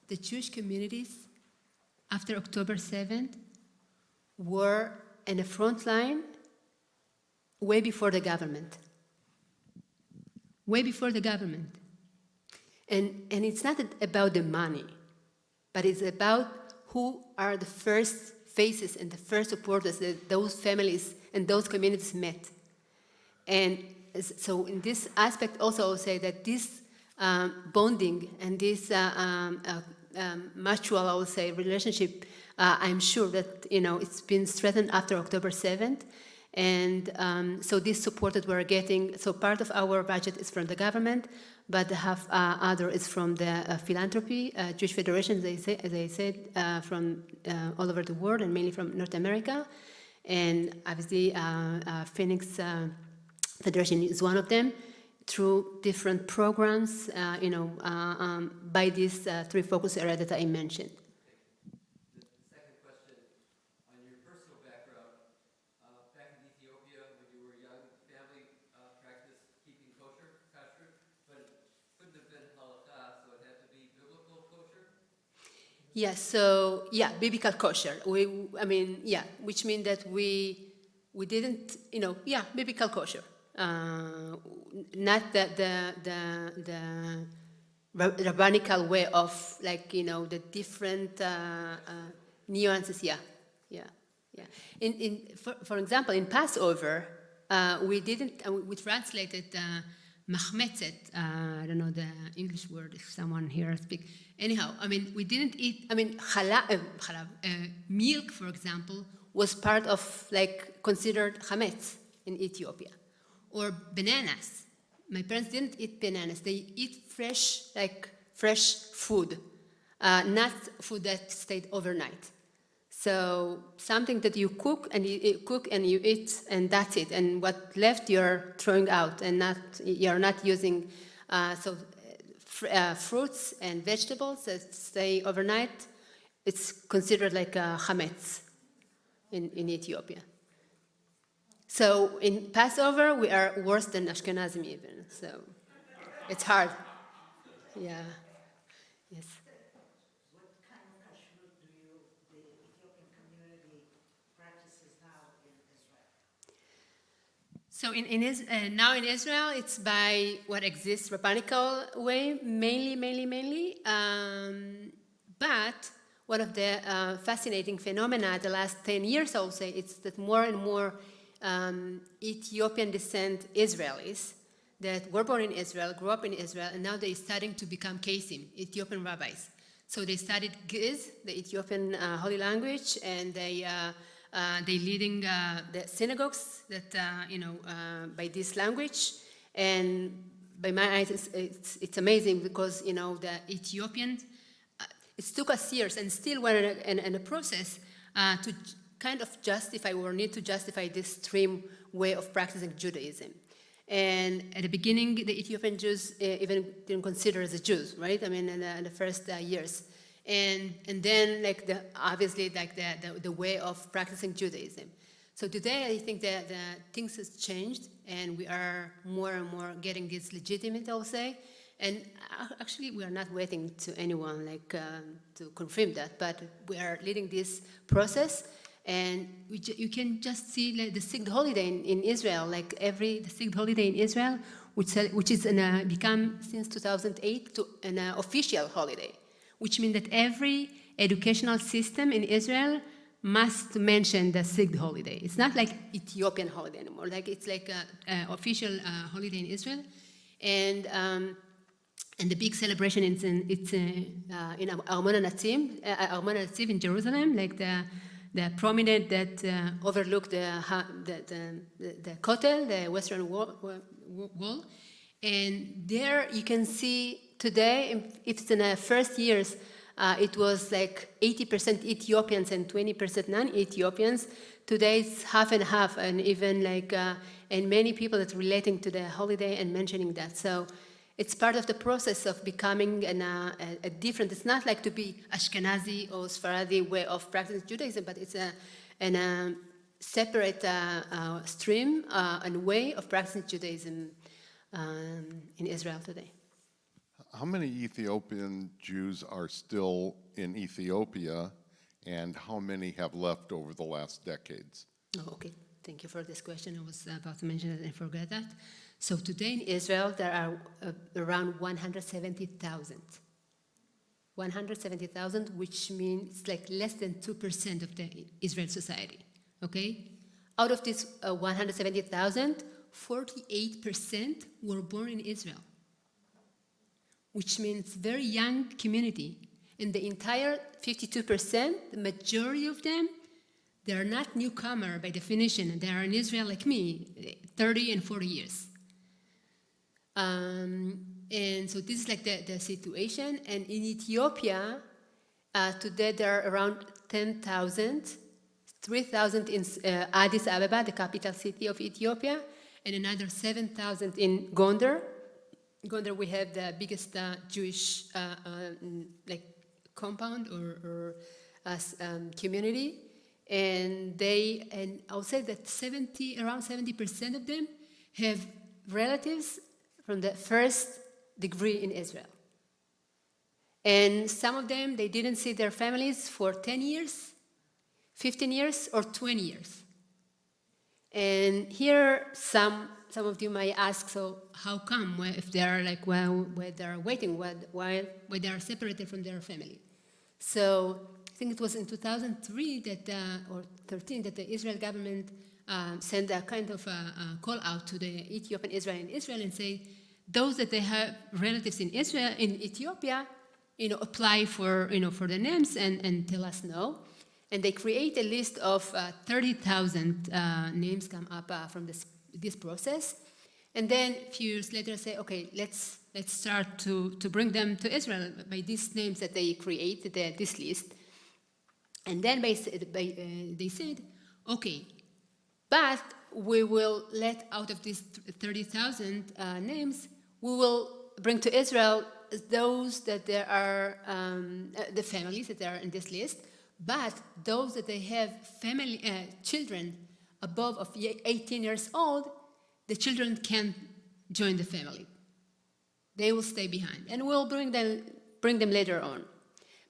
the Jewish communities after October 7th were in the front line way before the government. Way before the government. And it's not about the money, but it's about who are the first faces and the first supporters that those families and those communities met. And so in this aspect also I will say that this bonding and this mutual, I will say, relationship, I'm sure that, it's been strengthened after October 7th. And so this support that we're getting, so part of our budget is from the government, but half other is from the philanthropy, Jewish Federation, as I said, from all over the world and mainly from North America. And obviously, Phoenix Federation is one of them, through different programs, by these three focus areas that I mentioned. The second question, on your personal background, back in Ethiopia when you were young, family practiced keeping kosher, but it couldn't have been halakha, so it had to be biblical kosher? Yeah, so, biblical kosher. Which means that we didn't, biblical kosher. Not the rabbinical way of, the different nuances. For example, in Passover, we translated machmetzet. I don't know the English word if someone here speaks. Anyhow, we didn't eat. Milk, for example, was part of considered chametz in Ethiopia. Or bananas. My parents didn't eat bananas. They eat fresh food, not food that stayed overnight. So something that you cook and you eat, and that's it. And what left you're throwing out, and you're not using. Fruits and vegetables that stay overnight, it's considered like a chametz in Ethiopia. So in Passover, we are worse than Ashkenazim even, so it's hard. Yeah, yes. What kind of kashrut do the Ethiopian community practices now in Israel? So now in Israel, it's by what exists rabbinical way, mainly. But one of the fascinating phenomena the last 10 years, I will say, it's that more and more Ethiopian descent Israelis that were born in Israel, grew up in Israel, and now they're starting to become Kesim, Ethiopian rabbis. So they studied Giz, the Ethiopian holy language, and they leading the synagogues that by this language. And by my eyes, it's amazing because the Ethiopians. It took us years, and still we're in a process to kind of justify or need to justify this extreme way of practicing Judaism. And at the beginning, the Ethiopian Jews even didn't consider as Jews, right? I mean, in the first years. And then, like, obviously, like, the way of practicing Judaism. So today, I think that things has changed, and we are more and more getting this legitimate, I'll say. And actually, we are not waiting to anyone, like, to confirm that, but we are leading this process. And you can just see, like, the Sigal holiday in Israel, like the Sigal holiday in Israel, which is become since 2008 to an official holiday, which means that every educational system in Israel must mention the Sigal holiday. It's not like Ethiopian holiday anymore. Like, it's like an official holiday in Israel, and the big celebration is in Armon HaNatziv in Jerusalem, like the prominent that overlook the Kotel, the Western Wall. And there you can see today, if it's in the first years, it was like 80% Ethiopians and 20% non-Ethiopians. Today it's half and half, and even like, and many people that relating to the holiday and mentioning that. So it's part of the process of becoming a different, it's not like to be Ashkenazi or Sephardi way of practicing Judaism, but it's a separate stream and way of practicing Judaism in Israel today. How many Ethiopian Jews are still in Ethiopia, and how many have left over the last decades? Oh, okay. Thank you for this question. I was about to mention it and I forgot that. So today in Israel, there are around 170,000. 170,000, which means it's like less than 2% of the Israel society, okay? Out of this 170,000, 48% were born in Israel, which means very young community. In the entire 52%, the majority of them, they are not newcomer by definition. They are in Israel like me, 30 and 40 years. And so this is like the situation. And in Ethiopia, today there are around 10,000, 3,000 in Addis Ababa, the capital city of Ethiopia, and another 7,000 in Gondar. Gondar, we have the biggest Jewish like compound or community. And I would say that around 70% of them have relatives from the first degree in Israel. And some of them, they didn't see their families for 10 years, 15 years, or 20 years. And here, some of you might ask, so how come? If they are like, well, where they're waiting, why they are separated from their family? So I think it was in 2003 that, or 13, that the Israel government sent a kind of a call out to the Ethiopian Israel and say, those that they have relatives in Israel, in Ethiopia, apply for the names and tell us no. And they create a list of 30,000 names come up from this process. And then a few years later say, okay, let's start to bring them to Israel by these names that they create, this list. And then they said, okay, but we will let out of these 30,000 names, we will bring to Israel those that there are, the families that are in this list, but those that they have children above of 18 years old, the children can't join the family. They will stay behind, and we'll bring them later on.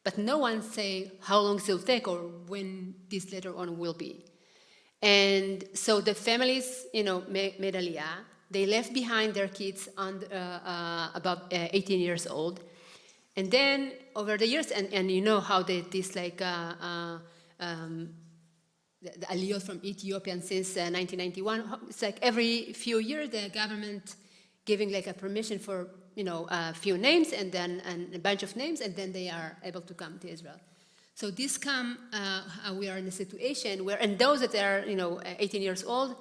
But no one say how long it will take or when this later on will be. And so the families, made aliyah. They left behind their kids above 18 years old. And then over the years, and you know how this like the aliyah from Ethiopia since 1991, it's like every few years the government giving like a permission for a few names and then a bunch of names, and then they are able to come to Israel. So this we are in a situation where, and those that are 18 years old,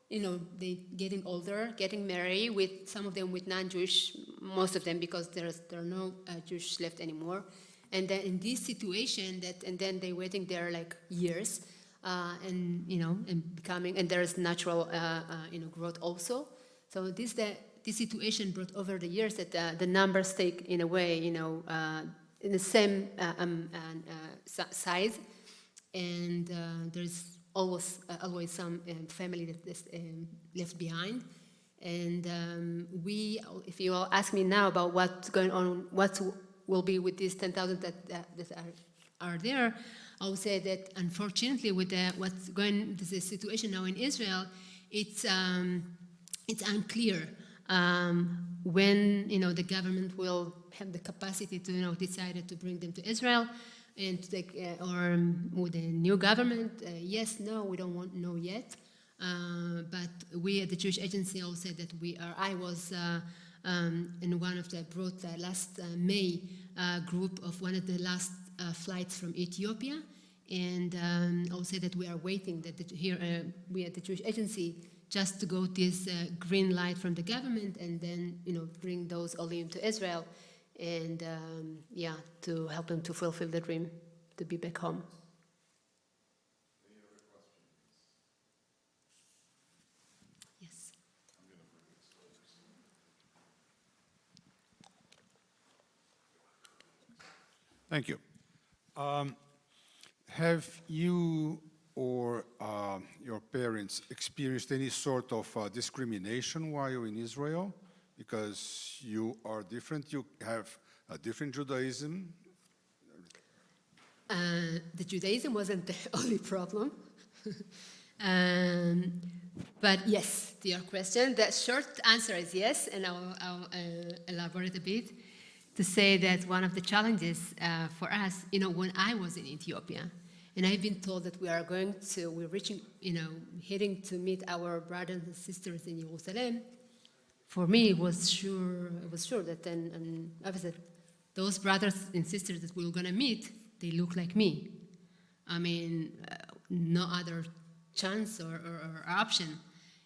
they getting older, getting married with some of them with non-Jewish, most of them because there are no Jewish left anymore, and then in this situation and then they waiting there like years, and becoming, and there is natural growth also. So this situation brought over the years that the numbers take, in a way, in the same size, and there's always some family that is left behind. And if you all ask me now about what's going on, what will be with these 10,000 that are there, I would say that unfortunately, with the situation now in Israel, it's unclear when the government will have the capacity to decide to bring them to Israel, and to take, or with a new government. Yes, no, we don't know yet. But we at the Jewish Agency all said that I was in one of the brought last May group of one of the last flights from Ethiopia, and I'll say that we are waiting that we at the Jewish Agency just to go this green light from the government, and then bring those aliyim to Israel, and to help them to fulfill the dream to be back home. Thank you. Have you or your parents experienced any sort of discrimination while you're in Israel? Because you are different, you have a different Judaism? The Judaism wasn't the only problem. But yes, to your question, the short answer is yes, and I'll elaborate a bit to say that one of the challenges for us, when I was in Ethiopia, and I've been told that we're reaching, heading to meet our brothers and sisters in Jerusalem. For me, it was sure that then, and obviously, those brothers and sisters that we were going to meet, they look like me. I mean, no other chance or option.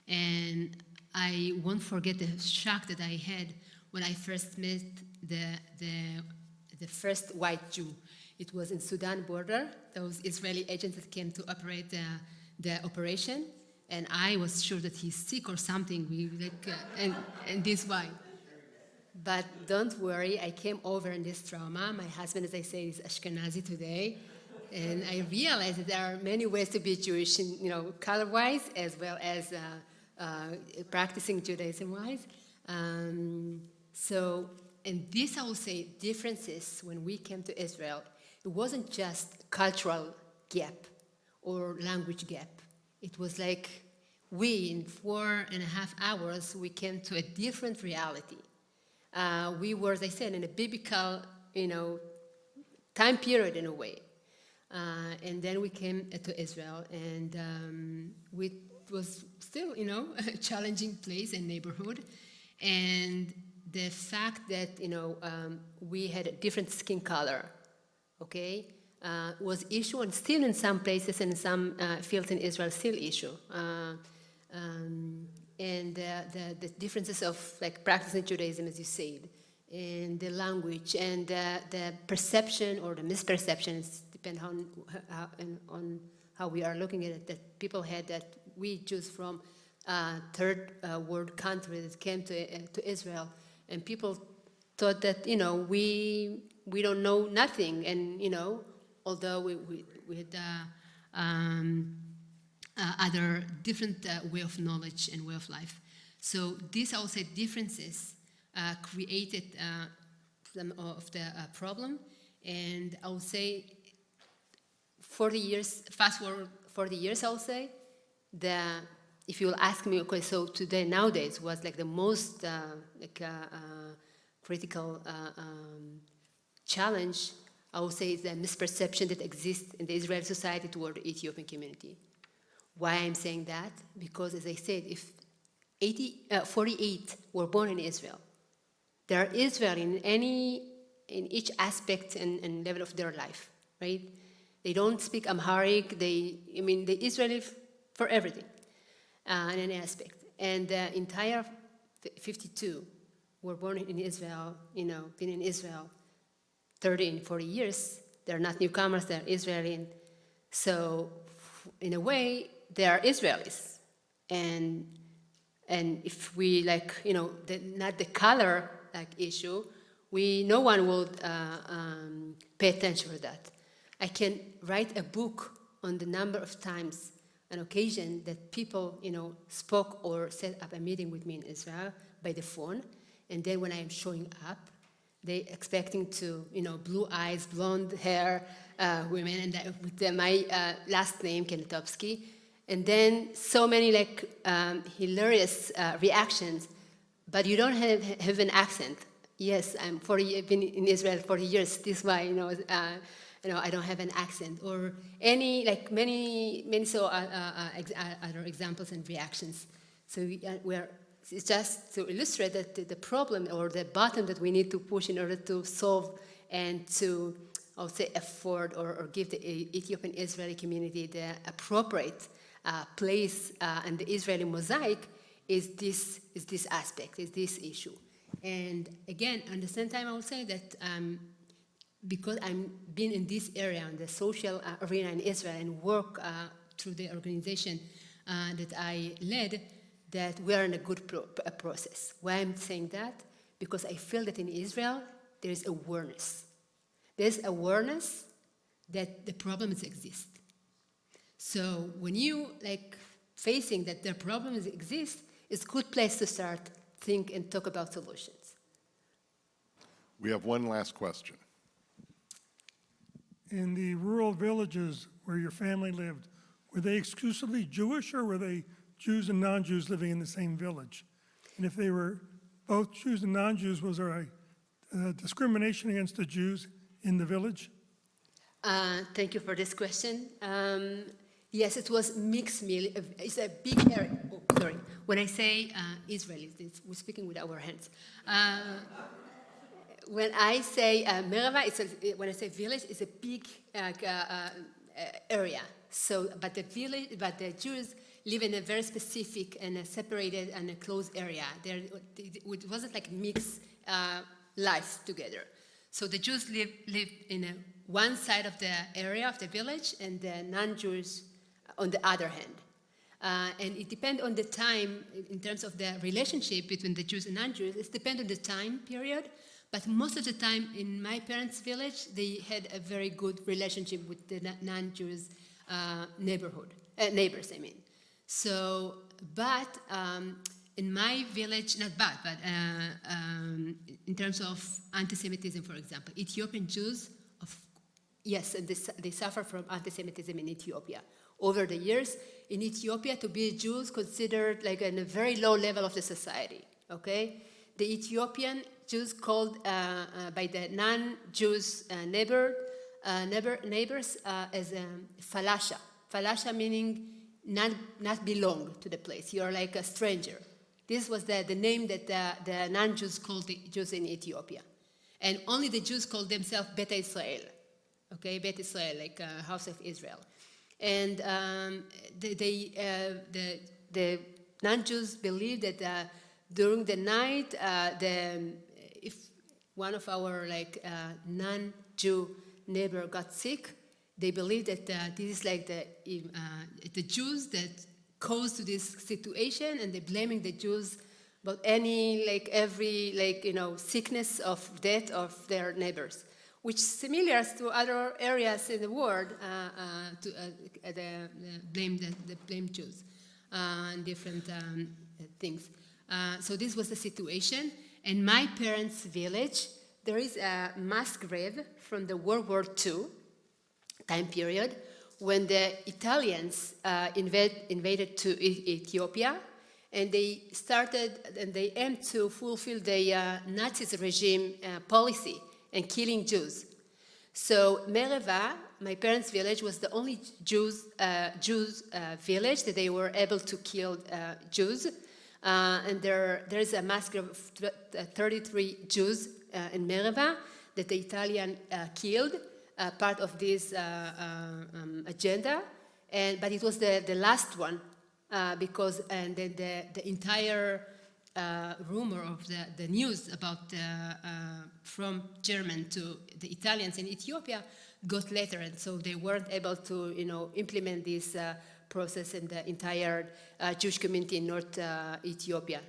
And I won't forget the shock that I had when I first met the first white Jew. It was in Sudan border, those Israeli agents that came to operate the operation, and I was sure that he's sick or something, and this why. But don't worry, I came over in this trauma. My husband, as I say, is Ashkenazi today, and I realized that there are many ways to be Jewish, color-wise, as well as practicing Judaism-wise. And this, I will say, differences when we came to Israel, it wasn't just cultural gap or language gap. It was like in 4.5 hours, we came to a different reality. We were, as I said, in a biblical, time period in a way. And then we came to Israel, and it was still, a challenging place and neighborhood. And the fact that, we had a different skin color, was issue, and still in some places and in some fields in Israel still issue. And the differences of practicing Judaism, as you said, and the language, and the perception or the misperceptions, depend on how we are looking at it, that people had, that we Jews from third world country that came to Israel, and people thought that we don't know nothing, and although we had other different way of knowledge and way of life. So these, I would say, differences created some of the problem, and I would say 40 years, fast forward 40 years, I would say, if you will ask me, okay, so today, nowadays, was the most critical challenge, I would say, is the misperception that exists in the Israeli society toward the Ethiopian community. Why I'm saying that? Because, as I said, if 48 were born in Israel, they are Israeli in each aspect and level of their life, right? They don't speak Amharic. They're Israeli for everything, in any aspect. And the entire 52 were born in Israel, been in Israel 30 and 40 years. They're not newcomers, they're Israeli. So, in a way, they are Israelis. And And if we not the color issue, no one will pay attention to that. I can write a book on the number of times, an occasion that people, spoke or set up a meeting with me in Israel by the phone, and then when I am showing up, they expecting to, blue eyes, blonde hair women, and with my last name, Kanotopsky, and then so many hilarious reactions, but you don't have an accent. Yes, I've been in Israel 40 years. This is why, I don't have an accent, or many other examples and reactions. So it's just to illustrate that the problem or the button that we need to push in order to solve and to, I would say, afford or give the Ethiopian Israeli community the appropriate place in the Israeli mosaic is this aspect, is this issue. And again, at the same time, I will say that because I've been in this area, in the social arena in Israel, and work through the organization that I led, that we are in a good process. Why I'm saying that? Because I feel that in Israel, there is awareness. There's awareness that the problems exist. So when you facing that the problems exist, it's a good place to start, think, and talk about solutions. We have one last question. In the rural villages where your family lived, were they exclusively Jewish, or were they Jews and non-Jews living in the same village? And if they were both Jews and non-Jews, was there a discrimination against the Jews in the village? Thank you for this question. Yes, it was mixed meal. It's a big area. Oh, sorry. When I say Israelis, we're speaking with our hands. When I say Merava, when I say village, it's a big area. So, but the Jews live in a very specific and a separated and a closed area. It wasn't mixed life together. So the Jews lived in one side of the area of the village, and the non-Jews on the other hand. And it depends on the time, in terms of the relationship between the Jews and non-Jews, it depends on the time period. But most of the time in my parents' village, they had a very good relationship with the non-Jews neighbors, I mean. So, but in my village, not bad, but in terms of anti-Semitism, for example, Ethiopian Jews, yes, and they suffer from anti-Semitism in Ethiopia. Over the years, in Ethiopia, to be a Jew is considered in a very low level of the society, okay? The Ethiopian Jews called by the non-Jews neighbors as falasha. Falasha meaning not belong to the place. You're like a stranger. This was the name that the non-Jews called the Jews in Ethiopia. And only the Jews called themselves Bet Israel. Okay, Bet Israel, like House of Israel. And the non-Jews believe that during the night, if one of our non-Jew neighbor got sick, they believe that this is the Jews that caused to this situation, and they're blaming the Jews about any sickness of death of their neighbors, which is similar to other areas in the world the blame Jews and different things. So this was the situation. In my parents' village, there is a mass grave from the World War II time period when the Italians invaded to Ethiopia, and they aimed to fulfill the Nazi regime policy and killing Jews. So Merava, my parents' village, was the only Jews village that they were able to kill Jews. And there's a mass grave of 33 Jews in Merava that the Italian killed, part of this agenda. But it was the last one because the entire rumor of the news about from German to the Italians in Ethiopia got later, and so they weren't able to implement this process in the entire Jewish community in North Ethiopia.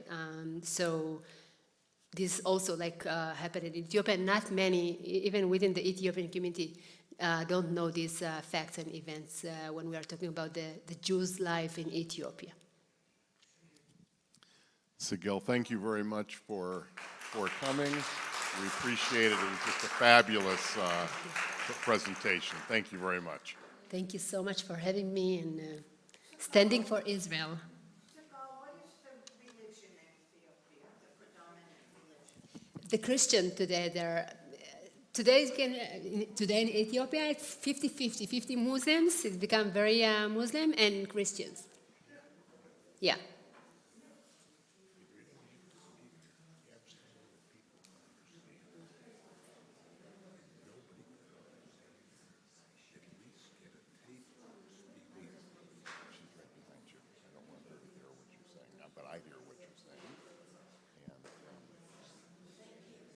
So this also happened in Ethiopia. Not many, even within the Ethiopian community, don't know these facts and events when we are talking about the Jews' life in Ethiopia. Sigal, thank you very much for coming. We appreciate it. It was just a fabulous presentation. Thank you very much. Thank you so much for having me and standing for Israel. Sigal, what is the religion in Ethiopia, the predominant religion? The Christian today, today in Ethiopia, it's 50-50, 50 Muslims, it's become very Muslim, and Christians. Yeah.